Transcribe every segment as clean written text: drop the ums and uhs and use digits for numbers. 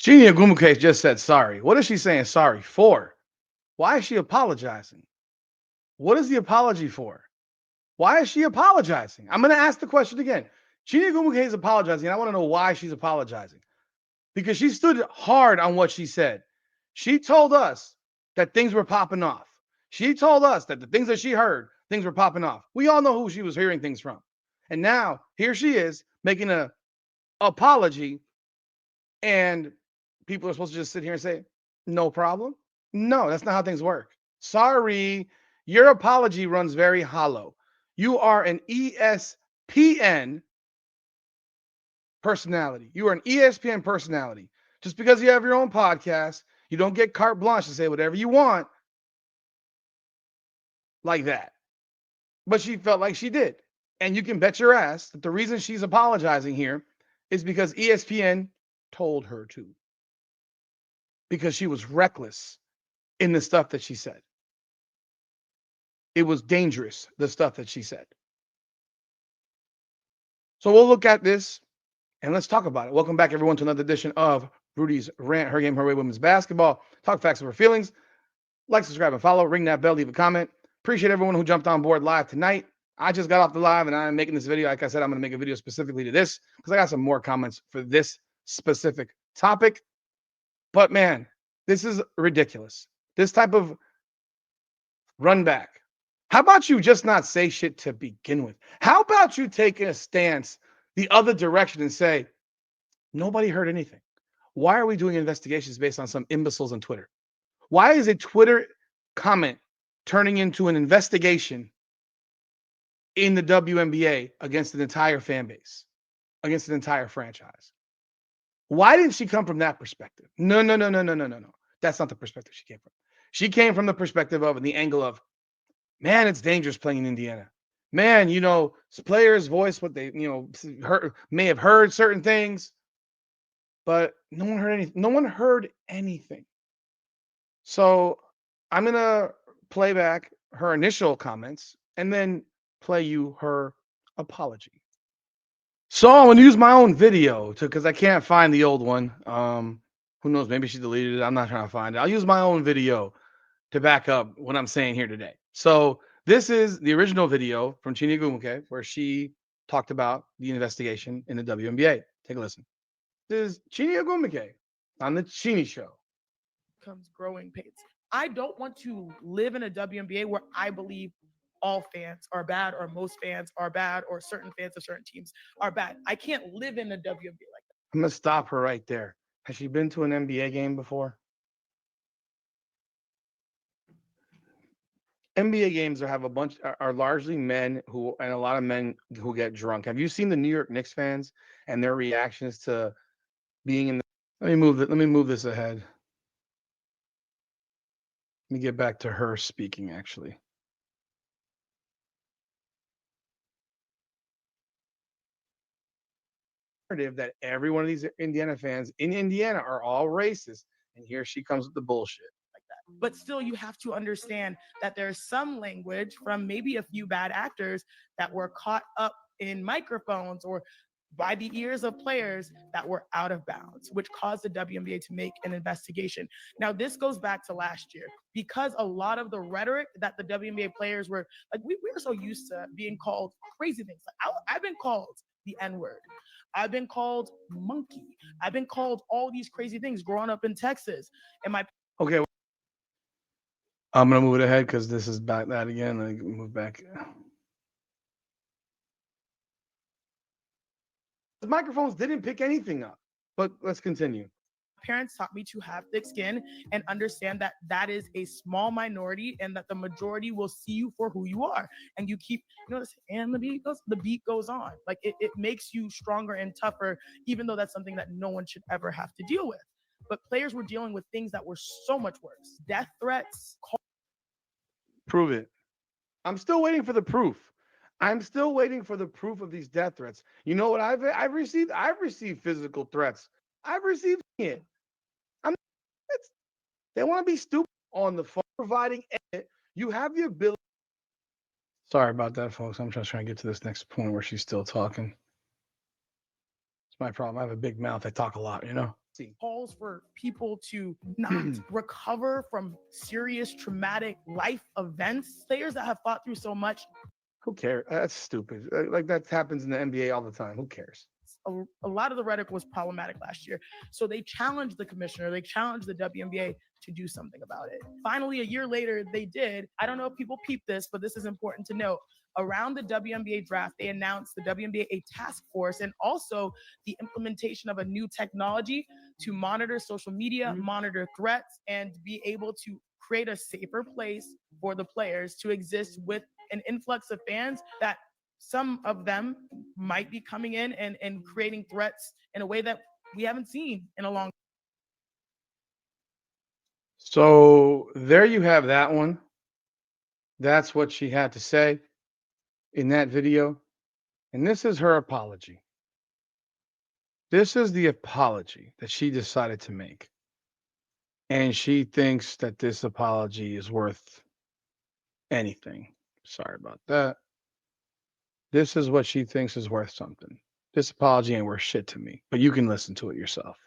Chiney Ogwumike just said sorry. What is she saying sorry for? Why is she apologizing? What is the apology for? Why is she apologizing? I'm going to ask the question again. Chiney Ogwumike is apologizing. I want to know why she's apologizing. Because she stood hard on what she said. She told us that things were popping off. She told us that the things that she heard, things were popping off. We all know who she was hearing things from. And now here she is making an apology, and people are supposed to just sit here and say, no problem. No, that's not how things work. Sorry, your apology runs very hollow. You are an ESPN personality. You are an ESPN personality. Just because you have your own podcast, you don't get carte blanche to say whatever you want like that. But she felt like she did. And you can bet your ass that the reason she's apologizing here is because ESPN told her to. Because she was reckless in the stuff that she said. It was dangerous, the stuff that she said. So we'll look at this and let's talk about it. Welcome back, everyone, to another edition of Rudy's Rant, Her Game, Her Way Women's Basketball. Talk facts over feelings. Like, subscribe, and follow. Ring that bell, leave a comment. Appreciate everyone who jumped on board live tonight. I just got off the live and I'm making this video. Like I said, I'm going to make a video specifically to this because I got some more comments for this specific topic. But man, this is ridiculous. This type of run back. How about you just not say shit to begin with? How about you taking a stance the other direction and say, nobody heard anything? Why are we doing investigations based on some imbeciles on Twitter? Why is a Twitter comment turning into an investigation in the WNBA against an entire fan base, against an entire franchise? Why didn't she come from that perspective? No. That's not the perspective she came from. She came from the perspective of, and the angle of, man, it's dangerous playing in Indiana. Man, players voice what they, may have heard certain things, but no one heard anything. No one heard anything. So I'm going to play back her initial comments and then play you her apology. So I'm going to use my own video because I can't find the old one. Who knows? Maybe she deleted it. I'm not trying to find it. I'll use my own video to back up what I'm saying here today. So this is the original video from Chiney Ogwumike where she talked about the investigation in the WNBA. Take a listen. This is Chiney Ogwumike on the Chiney Show. Comes growing pains. I don't want to live in a WNBA where I believe all fans are bad or most fans are bad or certain fans of certain teams are bad. I can't live in a WNBA like that. I'm going to stop her right there. Has she been to an NBA game before? NBA games are largely men and a lot of men who get drunk. Have you seen the New York Knicks fans and their reactions to being in the, let me move this ahead. Let me get back to her speaking actually. That every one of these Indiana fans in Indiana are all racist, and here she comes with the bullshit. But still, you have to understand that there's some language from maybe a few bad actors that were caught up in microphones or by the ears of players that were out of bounds, which caused the WNBA to make an investigation. Now, this goes back to last year because a lot of the rhetoric that the WNBA players were like, we were so used to being called crazy things. I've been called the N-word. I've been called monkey. I've been called all these crazy things growing up in Texas. And my okay. I'm gonna move it ahead because this is back that again. Let me move back. The microphones didn't pick anything up, but let's continue. Parents taught me to have thick skin and understand that that is a small minority and that the majority will see you for who you are. And you keep, and the beat goes on. Like it makes you stronger and tougher, even though that's something that no one should ever have to deal with. But players were dealing with things that were so much worse. Death threats. Prove it. I'm still waiting for the proof. I'm still waiting for the proof of these death threats. You know what I've received? I've received physical threats. I've received it. They want to be stupid on the phone, providing it. You have the ability. Sorry about that, folks. I'm just trying to get to this next point where she's still talking. It's my problem. I have a big mouth. I talk a lot, calls for people to not recover from serious traumatic life events. Players that have fought through so much. Who cares? That's stupid. Like that happens in the NBA all the time. Who cares? A lot of the rhetoric was problematic last year. So they challenged the commissioner, they challenged the WNBA to do something about it. Finally, a year later, they did. I don't know if people peep this, but this is important to note. Around the WNBA draft, they announced the WNBA task force and also the implementation of a new technology to monitor social media, monitor threats, and be able to create a safer place for the players to exist with an influx of fans that some of them might be coming in and creating threats in a way that we haven't seen in a long time. So there you have that one. That's what she had to say in that video. And this is her apology. This is the apology that she decided to make. And she thinks that this apology is worth anything. Sorry about that. This is what she thinks is worth something. This apology ain't worth shit to me, but you can listen to it yourself.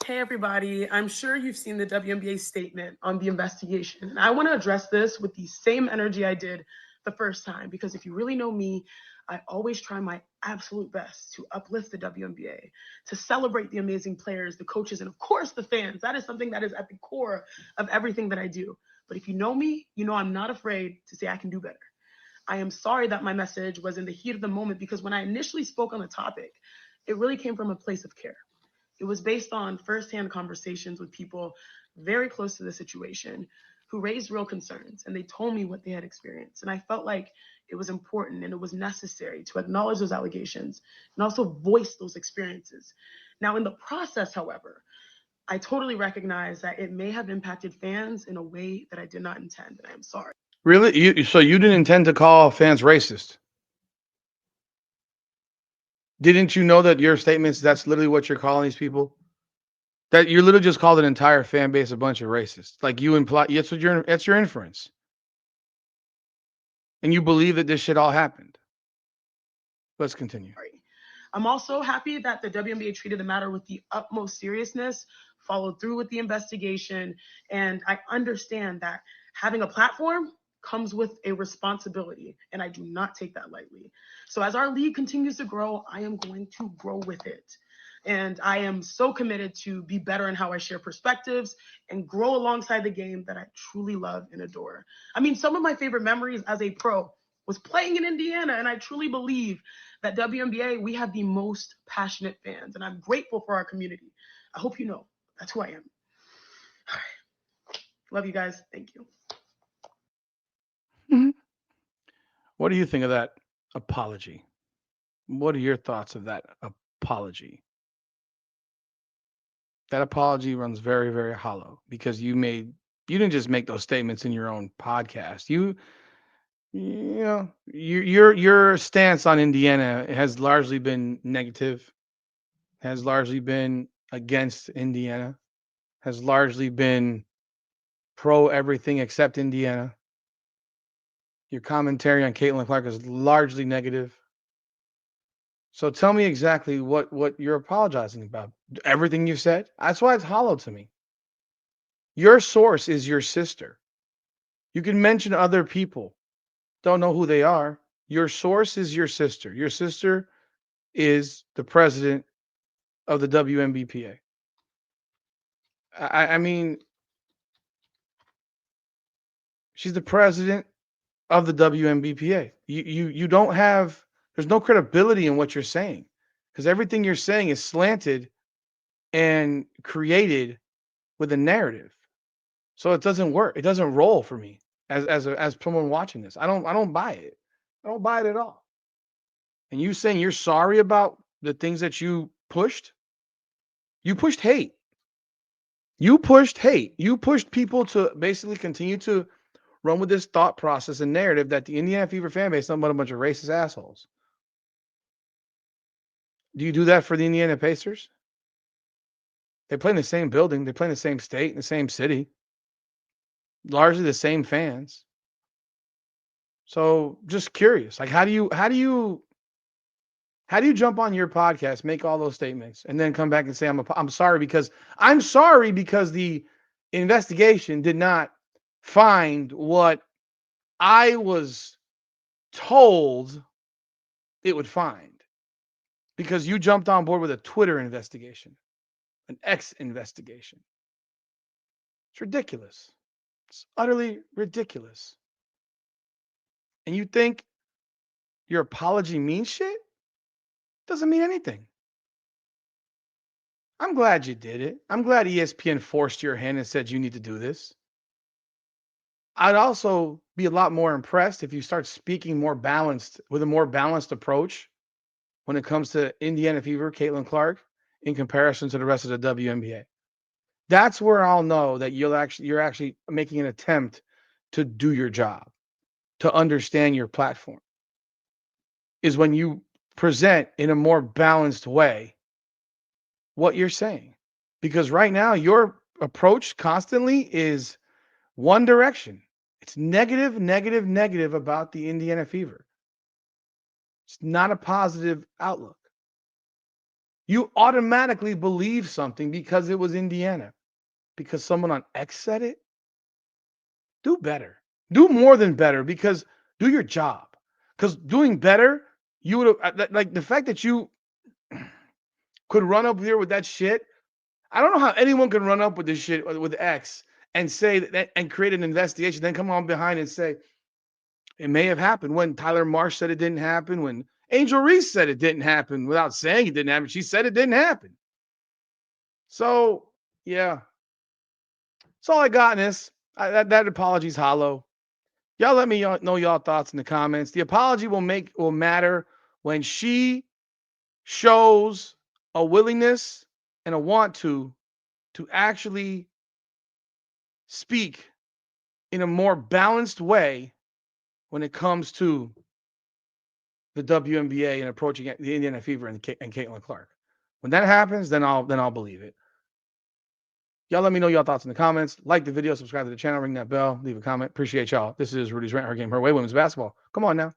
Hey, everybody. I'm sure you've seen the WNBA statement on the investigation. And I want to address this with the same energy I did the first time, because if you really know me, I always try my absolute best to uplift the WNBA, to celebrate the amazing players, the coaches, and of course the fans. That is something that is at the core of everything that I do. But if you know me, you know I'm not afraid to say I can do better. I am sorry that my message was in the heat of the moment, because when I initially spoke on the topic, it really came from a place of care. It was based on firsthand conversations with people very close to the situation who raised real concerns, and they told me what they had experienced. And I felt like it was important and it was necessary to acknowledge those allegations and also voice those experiences. Now, in the process, however, I totally recognize that it may have impacted fans in a way that I did not intend, and I am sorry. Really? So you didn't intend to call fans racist? Didn't you know that your statements, that's literally what you're calling these people? That you literally just called an entire fan base a bunch of racists. Like you imply, that's your inference. And you believe that this shit all happened. Let's continue. I'm also happy that the WNBA treated the matter with the utmost seriousness, followed through with the investigation, and I understand that having a platform comes with a responsibility, and I do not take that lightly. So as our league continues to grow, I am going to grow with it. And I am so committed to be better in how I share perspectives and grow alongside the game that I truly love and adore. I mean, some of my favorite memories as a pro was playing in Indiana, and I truly believe that WNBA, we have the most passionate fans, and I'm grateful for our community. I hope you know that's who I am. All right. Love you guys. Thank you. Mhm. What do you think of that apology? What are your thoughts of that apology? That apology runs very, very hollow because you didn't just make those statements in your own podcast. Your stance on Indiana has largely been negative, has largely been against Indiana, has largely been pro everything except Indiana. Your commentary on Caitlin Clark is largely negative. So tell me exactly what you're apologizing about. Everything you said? That's why it's hollow to me. Your source is your sister. You can mention other people. Don't know who they are. Your source is your sister. Your sister is the president of the WNBPA. I mean, she's the president of the WNBPA. You don't have, there's no credibility in what you're saying because everything you're saying is slanted and created with a narrative. So it doesn't work. It doesn't roll for me as someone watching this. I don't buy it. I don't buy it at all. And you saying you're sorry about the things that you pushed? You pushed hate. You pushed hate. You pushed people to basically continue to run with this thought process and narrative that the Indiana Fever fan base is nothing but a bunch of racist assholes. Do you do that for the Indiana Pacers? They play in the same building. They play in the same state, in the same city. Largely the same fans. So just curious, like how do you How do you jump on your podcast, make all those statements, and then come back and say I'm sorry because the investigation did not find what I was told it would find, because you jumped on board with a Twitter investigation, an X investigation. It's ridiculous. It's utterly ridiculous. And you think your apology means shit? Doesn't mean anything. I'm glad you did it. I'm glad ESPN forced your hand and said you need to do this. I'd also be a lot more impressed if you start speaking more balanced, with a more balanced approach when it comes to Indiana Fever, Caitlin Clark, in comparison to the rest of the WNBA. That's where I'll know that you're actually making an attempt to do your job, to understand your platform, is when you present in a more balanced way what you're saying. Because right now, your approach constantly is one direction. It's negative, negative, negative about the Indiana Fever. It's not a positive outlook. You automatically believe something because it was Indiana, because someone on X said it. Do better. Do more than better, because do your job. Because doing better, you would have, like, the fact that you could run up here with that shit. I don't know how anyone can run up with this shit with X and say that and create an investigation, then come on behind and say it may have happened, when Tyler Marsh said it didn't happen, when Angel Reese said it didn't happen without saying it didn't happen. She said it didn't happen. So, yeah. That's all I got in this. That apology's hollow. Y'all let me know y'all thoughts in the comments. The apology will matter when she shows a willingness and a want to actually speak in a more balanced way when it comes to the WNBA and approaching the Indiana Fever and Caitlin Clark. When that happens, then I'll believe it. Y'all let me know y'all thoughts in the comments. Like the video, subscribe to the channel, ring that bell, leave a comment. Appreciate y'all. This is Rudy's Rant, Her Game, Her Way, Women's Basketball. Come on now.